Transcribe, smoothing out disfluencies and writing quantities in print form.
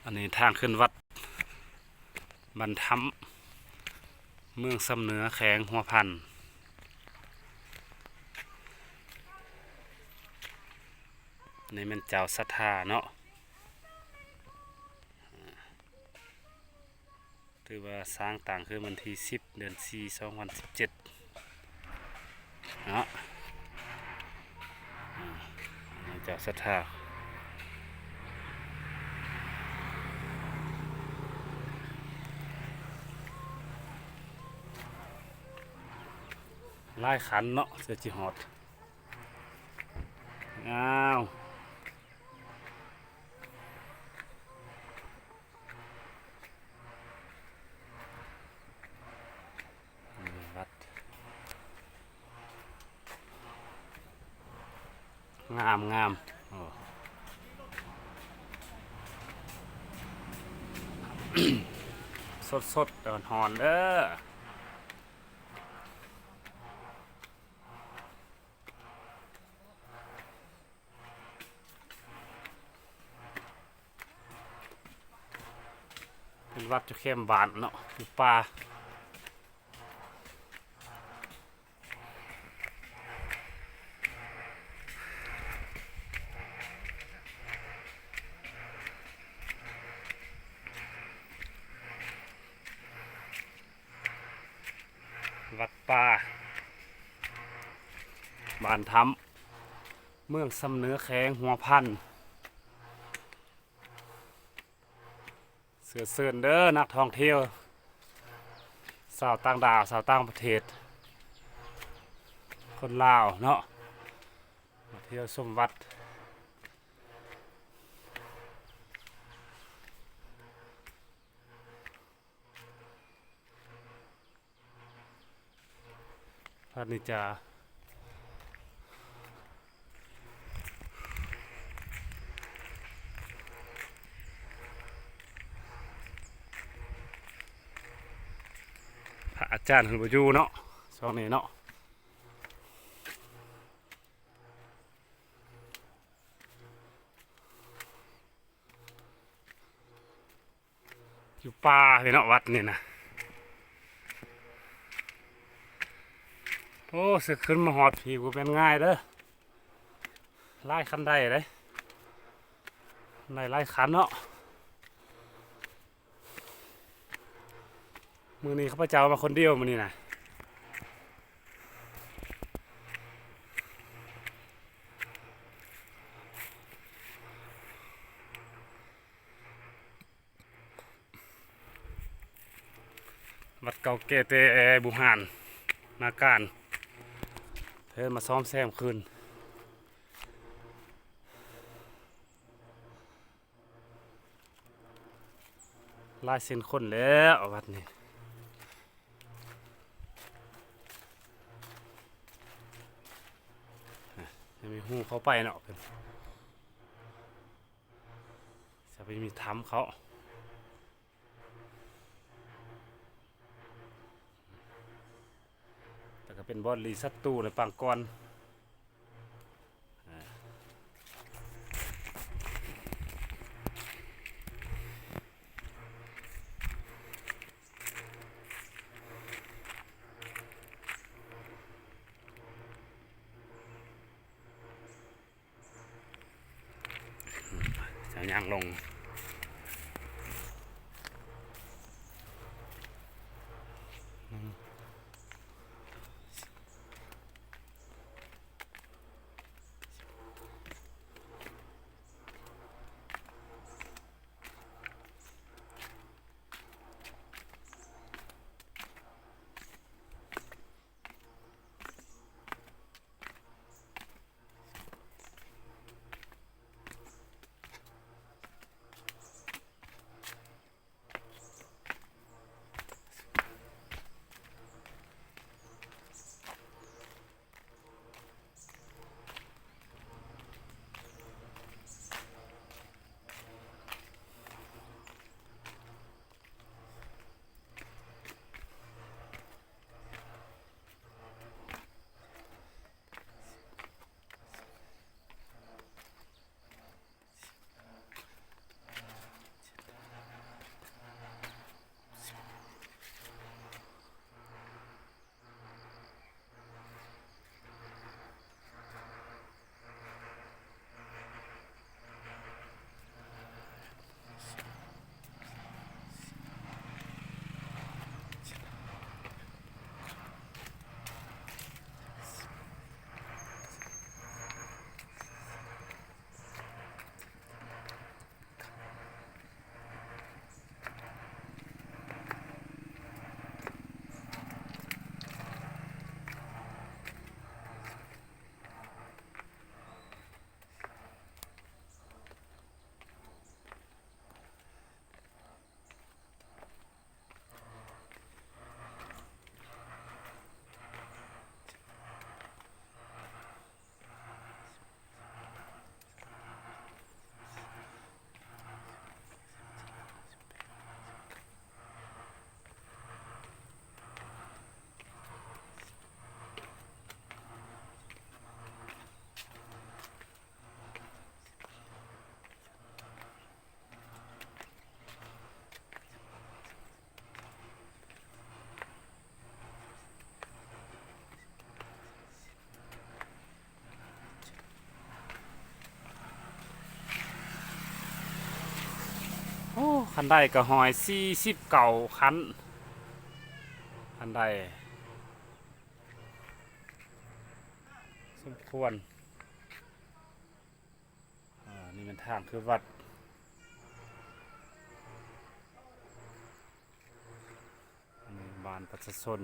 อันนี้ทางขึ้นวัดบรรทัมเมืองสำเหนือแขงหัวพันนี่มันเจ้าศรัทธาเนาะถือว่าสร้างต่างคือวันที่10 เดือน 4 2017เนาะเจ้าศรัทธาไล่ขันเนาะเสือจีฮอดอ้าววัดงามงามโอ้สดสดเดินหอนเด้อเป็นวัดจะเข้มบานเนาะอยู่ป่าวัดป่าบ้านถ้ำเมืองสำเหนือแขงหัวพันเสือเสือนเด้อนักท่องเที่ยวสาวต่างดาวสาวต่างประเทศคนลาวเนาะมาเที่ยวชมวัดพระนิจาพระอาจารย์หุ่นบอยู่เนาะช่วงนี้เนาะอยู่ป่าพี่เนาะวัดนี่นะโอ้สึกขึ้นมาหอดผีกูเป็นง่ายเด้อไล่คันได้เลยไล่คันเนาะมือนี้ข้าพเจ้ามาคนเดียวมือนี้นะวัดเก่าเกเตบุหานนาการเธอมาซ้อมแซมคืนลายเส้นคนแล้ววัดนี้ยังมีหูเขาไปเนาะจะไปมีถ้ำเขาแต่ก็เป็นบอลลีสัตตูในปางกอนจะย่างลง คันใดก็หอย40เก่าคันคันใดสมควรนี่มันทางคือวัดอันนี้บ้านประชาชน